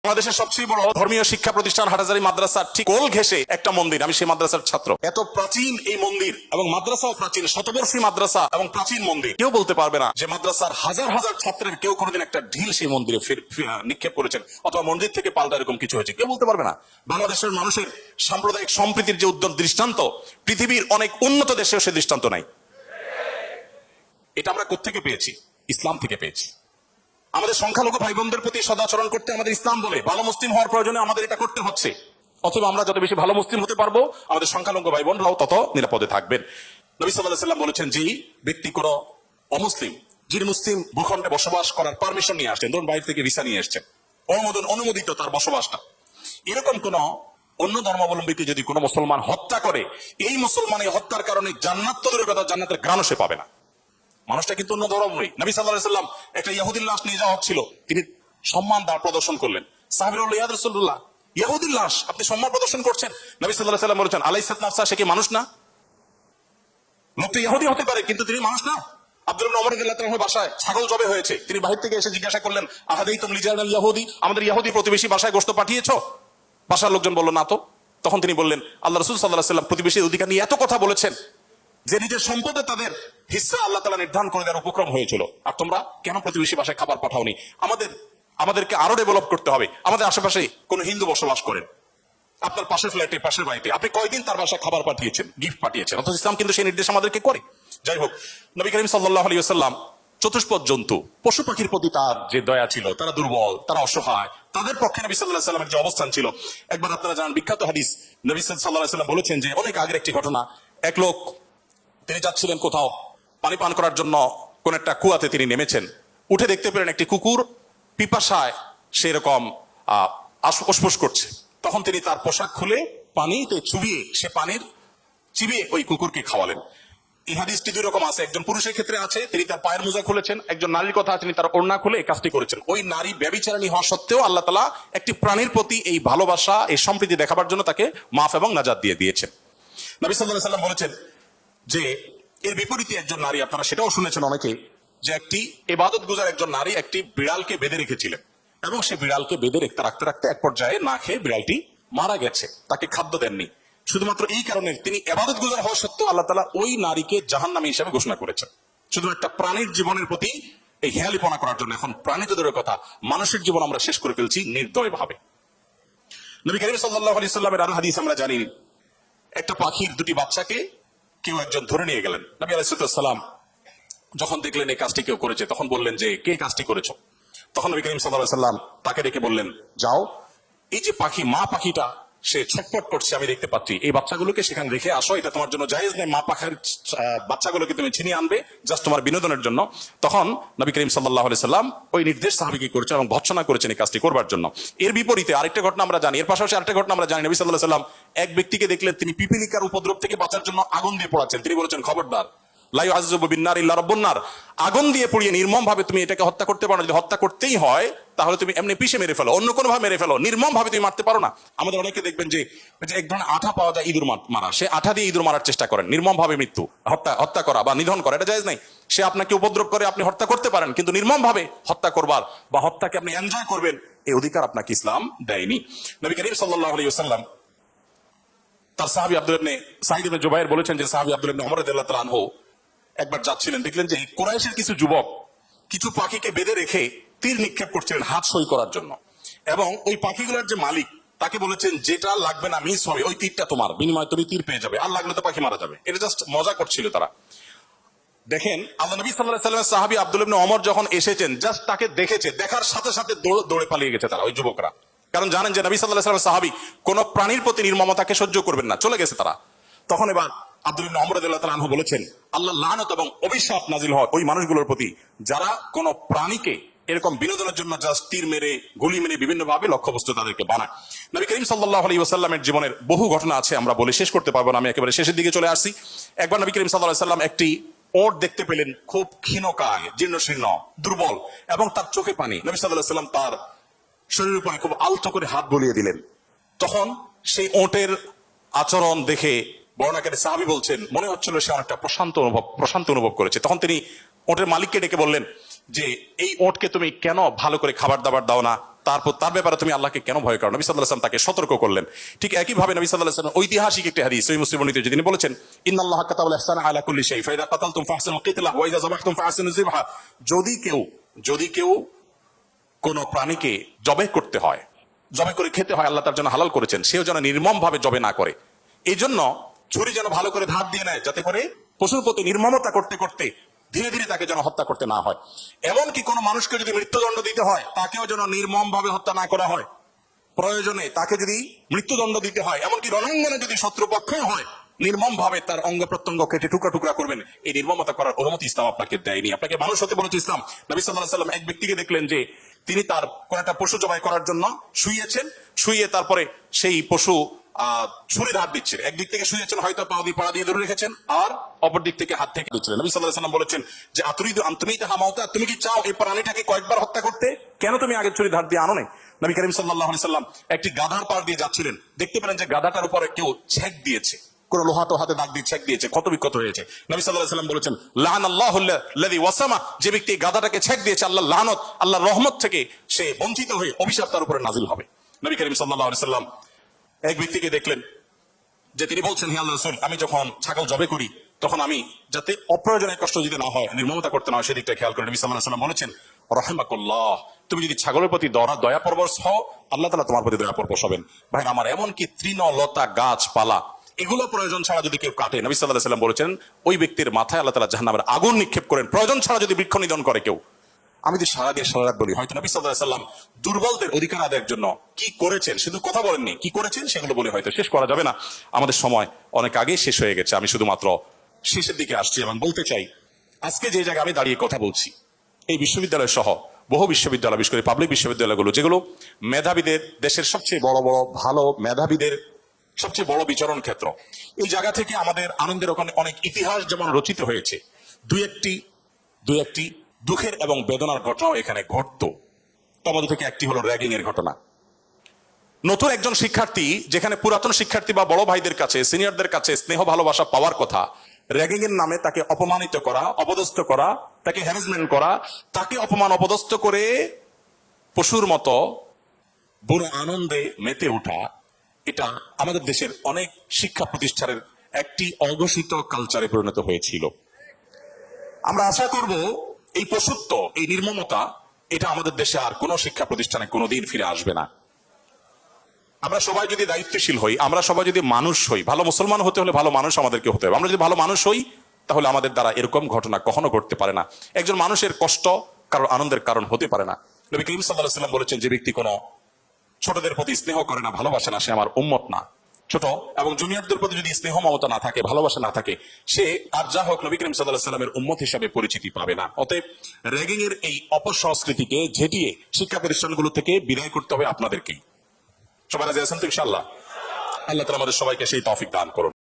বাংলাদেশের সবচেয়ে বড় ধর্মীয় শিক্ষা প্রতিষ্ঠান হাটহাজারী মাদ্রাসার ঠিক কোল ঘেঁষে একটা মন্দির, আমি সেই মাদ্রাসার ছাত্র। এত প্রাচীন এই মন্দির এবং মাদ্রাসাও প্রাচীন, শতবর্ষী মাদ্রাসা এবং প্রাচীন মন্দির। কেউ বলতে পারবে না যে মাদ্রাসার হাজার হাজার ছাত্রের কেউ কোনোদিন একটা ঢিল সেই মন্দিরে নিক্ষেপ করেছেন অথবা মসজিদ থেকে পাল্টা এরকম কিছু হয়েছে, কেউ বলতে পারবে না। বাংলাদেশের মানুষের সাম্প্রদায়িক সম্প্রীতির যে উদ্যম দৃষ্টান্ত, পৃথিবীর অনেক উন্নত দেশেও সে দৃষ্টান্ত নাই। এটা আমরা কোত্থেকে পেয়েছি? ইসলাম থেকে পেয়েছি। আমাদের সংখ্যালঘু ভাই বোনদের প্রতি সদাচরণ করতে আমাদের ইসলাম বলে, ভালো মুসলিম হওয়ার প্রয়োজনে আমাদের এটা করতে হচ্ছে। অথবা আমরা যত বেশি ভালো মুসলিম হতে পারবো, আমাদের সংখ্যালঘু ভাই বোনরাও তত নিরাপদে থাকবেন। নবী সাল্লাল্লাহু আলাইহি ওয়াসাল্লাম বলেছেন, যে ব্যক্তি কোনো অমুসলিম, যিনি মুসলিম ভূখণ্ডে বসবাস করার পারমিশন নিয়ে আসছেন, ধরুন বাইরে থেকে ভিসা নিয়ে এসছেন, অনুমোদিত তার বসবাসটা, এরকম কোন অন্য ধর্মাবলম্বীকে যদি কোনো মুসলমান হত্যা করে, এই মুসলমানের হত্যার কারণে জান্নাত তো দূরের কথা, জান্নাতের ঘ্রাণও সে পাবে না। মানুষটা কিন্তু অন্য ধর্মই। নবী সাল্লাল্লাহু আলাইহি ওয়াসাল্লাম একটা ইহুদির লাশ নিয়ে যাওয়া হচ্ছিল, তিনি সম্মান প্রদর্শন করলেন। সাহাবীরা বললেন, ইয়া রাসূলুল্লাহ, ইহুদির লাশ আপনি সম্মান প্রদর্শন করছেন? নবী সাল্লাল্লাহু আলাইহি ওয়াসাল্লাম বলেছেন, আলাইসাত নাফসা, সে কি মানুষ না? লোকটা ইহুদি হতে পারে কিন্তু তিনি মানুষ না। আব্দুল্লাহ ইবনে ওমর রাদিয়াল্লাহু তাআলার বাসায় ছাগল জবে হয়েছে, তিনি বাহির থেকে এসে জিজ্ঞাসা করলেন, আহাদাইতুম লিজানাল ইহুদি, আমাদের ইহুদি প্রতিবেশী বাসায় গোশত পাঠিয়েছো? বাসার লোকজন বলল, না তো। তখন তিনি বললেন, আল্লাহ রাসূল সাল্লাল্লাহু আলাইহি ওয়াসাল্লাম প্রতিবেশীর অধিকার নিয়ে এত কথা বলেছেন যে নিজের সম্পদে তাদের হিস্সা আল্লাহ তাআলা নির্ধারণ করে দেওয়ার উপক্রম হয়েছিল, আর তোমরা কেন প্রতিবেশী বাসায় খাবার পাঠাওনি? আমাদেরকে আরো ডেভেলপ করতে হবে। আমাদের আশেপাশে কোন হিন্দু বসবাস করেন, আপনার পাশের ফ্ল্যাটে, পাশের বাড়িতে, আপনি কয়দিন তার বাসায় খাবার পাঠিয়েছেন, গিফট পাঠিয়েছেন? অথচ ইসলাম কিন্তু সেই নির্দেশ আমাদেরকে করে। যাই হোক, নবী করিম সাল্লাল্লাহু আলাইহি ওয়াসাল্লাম চতুষ্পদ জন্তু, পশু পাখির প্রতি তার যে দয়া ছিল, তারা দুর্বল, তারা অসহায়, তাদের পক্ষে নবী সাল্লাল্লাহু আলাইহি ওয়াসাল্লামের যে অবস্থান ছিল, একবার আপনারা জানেন বিখ্যাত হাদিস, নবী সাল্লাল্লাহু আলাইহি ওয়াসাল্লাম বলেছেন যে অনেক আগের একটি ঘটনা, এক লোক তিনি যাচ্ছিলেন কোথাও পানি পান করার জন্য, কোন একটা কুয়াতে তিনি নেমেছেন, উঠে দেখতে পেলেন একটি কুকুর পিপাসায় সেরকম অসফস করছে। তখন তিনি তার পোশাক খুলে পানিতে চুবিয়ে, সে পানির চিবিয়ে ওই কুকুরকে খাওয়ালেন। এই হাদিসটি দুই রকম আছে, একজন পুরুষের ক্ষেত্রে আছে, তিনি তার পায়ের মোজা খুলেছেন, একজন নারীর কথা আছে, তিনি তার ওড়না খুলে এই কাজটি করেছেন। ওই নারী ব্যভিচারিণী হওয়া সত্ত্বেও আল্লাহ তাআলা একটি প্রাণীর প্রতি এই ভালোবাসা, এই সম্প্রীতি দেখাবার জন্য তাকে মাফ এবং নাজাত দিয়ে দিয়েছেন। নবী সাল্লাল্লাহু আলাইহি ওয়াসাল্লাম বলেছেন যে এর বিপরীতে একজন নারী, আপনারা সেটাও শুনেছেন অনেকে, যে একটি ইবাদত গুজার একজন নারী একটি বিড়ালকে বেঁধে রেখেছিলেন, এবং সেই বিড়ালকে বেঁধে রাখতে রাখতে এক পর্যায়ে না খেয়ে বিড়ালটি মারা গেছে, তাকে খাদ্য দেননি। শুধুমাত্র এই কারণে তিনি ইবাদত গুজার হওয়া সত্ত্বেও আল্লাহ তাআলা ওই নারীকে জাহান্নামী হিসেবে ঘোষণা করেছেন, শুধু একটা প্রাণীর জীবনের প্রতি এই হেয়ালিপনা করার জন্য। এখন প্রাণী তো দূরের কথা, মানুষের জীবন আমরা শেষ করে ফেলছি নির্দয় ভাবে। নবী করিম সাল্লাল্লাহু আলাইহি ওয়াসাল্লামের আরো হাদিস আমরা জানি, একটা পাখির দুটি বাচ্চাকে কেউ একজন ধরে নিয়ে গেলেন। নবী আলাইহিস সালাম যখন দেখলেন এই কাজটি কেউ করেছে, তখন বললেন যে কে কাজটি করেছো? তখন নবী করিম সাল্লাল্লাহু আলাইহি ওয়াসাল্লাম তাকে ডেকে বললেন, যাও, এই যে পাখি, মা পাখিটা সে ছটফট করছে, আমি দেখতে পাচ্ছি, এই বাচ্চাগুলোকে সেখানে রেখে আসো, এটা তোমার জন্য জায়েজ নেই, মা পাখির বাচ্চাগুলোকে তুমি ছিনিয়ে আনবে জাস্ট তোমার বিনোদনের জন্য। তখন নবী করিম সাল্লাল্লাহু আলাইহি সাল্লাম ওই নির্দেশ সাহাবীকে করেছেন এবং ভৎসনা করেছেন এই কাজটি করবার জন্য। এর বিপরীতে আরেকটা ঘটনা আমরা জানি, এর পাশাপাশি আরেকটা ঘটনা আমরা জানি, নবী সাল্লাল্লাহু আলাইহি সাল্লাম এক ব্যক্তিকে দেখলেন, তিনি পিপিলিকার উপদ্রব থেকে বাঁচার জন্য আগুন দিয়ে পোড়াচ্ছেন। তিনি বলেছেন, খবরদার, লা ইউআযযিবু বিন-নার ইল্লা রাব্বুন নার, আগুন দিয়ে পুড়িয়ে নির্মম ভাবে তুমি এটাকে হত্যা করতে পারো না। যদি হত্যা করতেই হয় তাহলে তুমি এমনি পিষে মেরে ফেলো, অন্য কোনো ভাবে মেরে ফেলো, নির্মম ভাবে তুমি মারতে পারো না। আমাদের অনেকে দেখবেন যে এক ধরনের আঠা পাওয়া যায় ইঁদুর মারা, সে আঠা দিয়ে ইঁদুর মারার চেষ্টা করেন, নির্মম ভাবে মৃত্যু, হত্যা করা বা নিধন করা, এটা জায়েজ নাই। সে আপনাকে উপদ্রব করে, আপনি হত্যা করতে পারেন, কিন্তু নির্মম ভাবে হত্যা করবার বা হত্যাকে আপনি এনজয় করবেন, এই অধিকার আপনাকে ইসলাম দেয়নি। নবী করিম সাল্লাল্লাহু আলাইহি ওয়াসাল্লাম তার সাহাবী আব্দুল্লাহ ইবনে সাঈদ ইবনে জুবাইর বলেছেন যে সাহাবী আব্দুল্লাহ ইবনে ওমর রাদিয়াল্লাহু তাআলা আনহু একবার যাচ্ছিলেন, দেখলেন যে কুরাইশের কিছু যুবক কিছু পাখিকে বেঁধে রেখে তীর নিক্ষেপ করছিলেন হাত সই করার জন্য, এবং ওই পাখিগুলোর যে মালিক তাকে বলেছেন, যেটা লাগবে না মিস হবে, ওই তীরটা তোমার, বিনিময়ে তুমি তীর পেয়ে যাবে, আর লাগলে তো পাখি মারা যাবে। এটা জাস্ট মজা করছিল তারা। দেখেন, আল্লাহ নবী সাল্লাল্লাহু আলাইহি ওয়াসাল্লামের সাহাবী আব্দুল্লাহ ইবনে ওমর যখন এসেছেন, জাস্ট তাকে দেখেছে, দেখার সাথে সাথে দৌড়ে পালিয়ে গেছে তারা, ওই যুবকরা, কারণ জানেন যে নবী সাল্লাল্লাহু আলাইহি ওয়াসাল্লামের সাহাবী কোন প্রাণীর প্রতি নির্মমতাকে সহ্য করবেন না, চলে গেছে তারা। তখন এবার আব্দুল্লাহ ইবনে ওমর রাদিয়াল্লাহু তাআলা আনহু বলেছেন, আল্লাহ লানত এবং অভিশাপ নাজিল হয় ওই মানুষগুলোর প্রতি যারা কোন প্রাণীকে এরকম বিনোদনের জন্য জাস্ট তীর মেরে, গুলি মেরে বিভিন্ন ভাবে লক্ষ্যবস্তু তাদেরকে বানায়। নবী করিম সাল্লাল্লাহু আলাইহি ওয়াসাল্লামের জীবনের বহু ঘটনা আছে, আমরা বলে শেষ করতে পারবো না, আমি একেবারে শেষের দিকে চলে আসছি। একবার নবী করিম সাল্লাল্লাহু আলাইহি ওয়াসাল্লাম একটি ওট দেখতে পেলেন, খুব ক্ষীণকায়, জীর্ণশীর্ণ, দুর্বল, এবং তার চোখে পানি। নবী সাল্লাল্লাহু আলাইহি ওয়াসাল্লাম তার শরীরের উপরে খুব আলতো করে হাত বুলিয়ে দিলেন। তখন সেই ওটের আচরণ দেখে বর্ণনাকারী সাহাবী বলছেন, মনে হচ্ছিল সে অনেকটা প্রশান্ত অনুভব করেছে। তখন তিনি ওটের মালিককে ডেকে বললেন যে এই ওটকে তুমি কেন ভালো করে খাবার দাবার দাও না, তারপর তার ব্যাপারে তুমি আল্লাহকে কেন ভয় করো? নবী সাল্লাল্লাহু আলাইহি ওয়াসাল্লাম তাকে সতর্ক করলেন। ঠিক একইভাবে নবী সাল্লাল্লাহু আলাইহি ওয়াসাল্লাম ঐতিহাসিক একটি হাদিস সহিহ মুসলিম বর্ণিত, তিনি বলেছেন, ইন্নাল্লাহা কাতাবাল ইহসানা আলা কুল্লি শাই ফাইদা কাতালতুম ফাহসিনুল কিতলা ওয়া ইযা যাবাহতুম ফাহসিনুজ যিবহা। যদি কেউ কোন প্রাণীকে জবাই করতে হয়, জবাই করে খেতে হয়, আল্লাহ তার জন্য হালাল করেছেন, সেও যেন নির্মম ভাবে জবাই না করে। এই জন্য ছুরি যেন ভালো করে ধার দিয়ে নেয়, যাতে করে পশুর প্রতি নির্মমতা করতে করতে ধীরে ধীরে তাকে যেন হত্যা করতে না হয়। এমনকি কোন মানুষকে যদি মৃত্যুদণ্ড দিতে হয়, তাকেও যেন নির্মম ভাবে হত্যা না করা হয়। প্রয়োজনে তাকে যদি মৃত্যুদণ্ড দিতে হয়, এমনকি রণাঙ্গনে যদি শত্রুপক্ষ হয়, নির্মম ভাবে তার অঙ্গ প্রত্যঙ্গ কেটে টুকরা টুকরা করবেন। এই নির্মমতা করার অনুমতি ইসলাম আপনাকে দেয়নি। আপনাকে মানুষ হতে বলেছে ইসলাম। নবী সাল্লাল্লাহু আলাইহি ওয়াসাল্লাম এক ব্যক্তিকে দেখলেন যে তিনি তার কোন একটা পশু জবাই করার জন্য শুইয়েছেন, শুইয়ে তারপরে সেই পশু ছুরির হাত দিচ্ছে। একদিক থেকে শুয়েছেন, হয়তো পা দিয়ে পাড়া দিয়ে ধরে রেখেছেন, আর অপর দিক থেকে হাত থেকে দিচ্ছিলেন। নবী সাল্লাল্লাহু আলাইহি ওয়াসাল্লাম বলেছেন যে আতুরিদু আনতুমিতা হামাউতা, তুমি কি চাও এই প্রাণীটাকে কয়েকবার হত্যা করতে? কেন তুমি আগে ছুরি ধার দিয়ে আনো নাই? নবী করিম সাল্লাল্লাহু আলাইহি ওয়াসাল্লাম একটি গাধার পাড় দিয়ে যাচ্ছিলেন, দেখতে পেলেন যে গাধাটার উপরে কেউ ছেক দিয়েছে, কোন লোহা তো হাতে দাগ দিয়ে ছেক দিয়েছে, ক্ষত বিক্ষত হয়েছে। নবী সাল্লাল্লাহু আলাইহি ওয়াসাল্লাম বলেছেন, লাআনাল্লাহু আল্লাযী ওয়াসামা, যে ব্যক্তি গাধাটাকে ছেক দিয়েছে, আল্লাহর লানত, আল্লাহর রহমত থেকে সে বঞ্চিত হয়ে অভিশাপ তার উপরে নাজিল হবে। নবী করিম সাল্লাল্লাহু আলাইহি ওয়াসাল্লাম এক ব্যক্তিকে দেখলেন যে তিনি বলছেন, হে আল্লাহর রাসূল, আমি যখন ছাগল জবাই করি তখন আমি যাতে অপ্রয়োজনীয় কষ্ট দিতে না হয়, নির্মমতা করতে না হয়, সেদিকটা খেয়াল করে। নবী সাল্লাল্লাহু আলাইহি ওয়াসাল্লাম বলেছেন, রাহিমাকুল্লাহ, তুমি যদি ছাগলের প্রতি দয়া পরবশ হও, আল্লাহ তাআলা তোমার প্রতি দয়া পরবশ হবেন। ভাই আমার, এমনকি তৃণলতা গাছপালা এগুলো প্রয়োজন ছাড়া যদি কেউ কাটে, নবী সাল্লাল্লাহু আলাইহি ওয়াসাল্লাম বলেছেন ওই ব্যক্তির মাথায় আল্লাহ তাআলা জাহান্নামের আগুন নিক্ষেপ করেন। প্রয়োজন ছাড়া যদি বৃক্ষ নিধন করে কেউ। আমি তো সারা দিয়ে সারা রাত বলি, হয়তো নবী সাল্লাল্লাহু আলাইহি ওয়াসাল্লাম দুর্বলদের অধিকার আদায়ের জন্য কি করেছেন, শুধু কথা বলেননি, কি করেছেন সেগুলো বলে হয়তো শেষ করা যাবে না। আমাদের সময় অনেক আগেই শেষ হয়ে গেছে। আমি শুধুমাত্র শেষের দিকে আসছি এবং বলতে চাই, আজকে যে জায়গায় আমি দাঁড়িয়ে কথা বলছি, এই বিশ্ববিদ্যালয় সহ বহু বিশ্ববিদ্যালয়, বিশেষ করে পাবলিক বিশ্ববিদ্যালয়গুলো, যেগুলো মেধাবীদের, দেশের সবচেয়ে বড় বড় ভালো মেধাবীদের সবচেয়ে বড় বিচরণ ক্ষেত্র, এই জায়গা থেকে আমাদের আনন্দের ওখানে অনেক ইতিহাস যেমন রচিত হয়েছে, দুই একটি দুঃখের এবং বেদনার ঘটনাও এখানে ঘটতো। তোমাদের থেকে একটি হলো র্যাগিং এর ঘটনা। নতুন একজন শিক্ষার্থী, যেখানে পুরাতন শিক্ষার্থী বা বড় ভাইদের কাছে, সিনিয়রদের কাছে স্নেহ ভালোবাসা পাওয়ার কথা, র্যাগিং এর নামে তাকে অপমানিত করা, অপদস্থ করা, তাকে হ্যারাসমেন্ট করা, তাকে অপমান অপদস্থ করে পশুর মতো বুড়ো আনন্দে মেতে ওঠা, এটা আমাদের দেশের অনেক শিক্ষা প্রতিষ্ঠানের একটি অঘোষিত কালচারে পরিণত হয়েছিল। আমরা আশা করব এই পশুত্ব, এই নির্মমতা, এটা আমাদের দেশে আর কোনো শিক্ষা প্রতিষ্ঠানে কোনোদিন ফিরে আসবে না। আমরা সবাই যদি দায়িত্বশীল হই, আমরা সবাই যদি মানুষ হই, ভালো মুসলমান হতে হলে ভালো মানুষ আমাদেরকে হতে হবে। আমরা যদি ভালো মানুষ হই, তাহলে আমাদের দ্বারা এরকম ঘটনা কখনো ঘটতে পারে না। একজন মানুষের কষ্ট কারণ আনন্দের কারণ হতে পারে না। নবী করিম সাল্লাল্লাহু আলাইহি ওয়াসাল্লাম বলেছেন, যে ব্যক্তি কোনো ছোটদের প্রতি স্নেহ করে না, ভালোবাসে না, সে আমার উম্মত না। ছোট এবং জুনিয়রদের প্রতি যদি স্নেহ মমতা না থাকে, ভালোবাসা না থাকে, সে আর যা হোক নবী করিম সাল্লাল্লাহু আলাইহি ওয়াসাল্লামের উম্মত হিসেবে পরিচিতি পাবে না। অতএব র্যাগিং এর এই অপসংস্কৃতিকে ঝেঁটিয়ে শিক্ষা প্রতিষ্ঠানগুলো থেকে বিদায় করতে হবে আপনাদেরকেই। সবাই রাজি আছেন তো ইনশাআল্লাহ? আল্লাহ তাআলা আমাদের সবাইকে সেই তৌফিক দান করুন।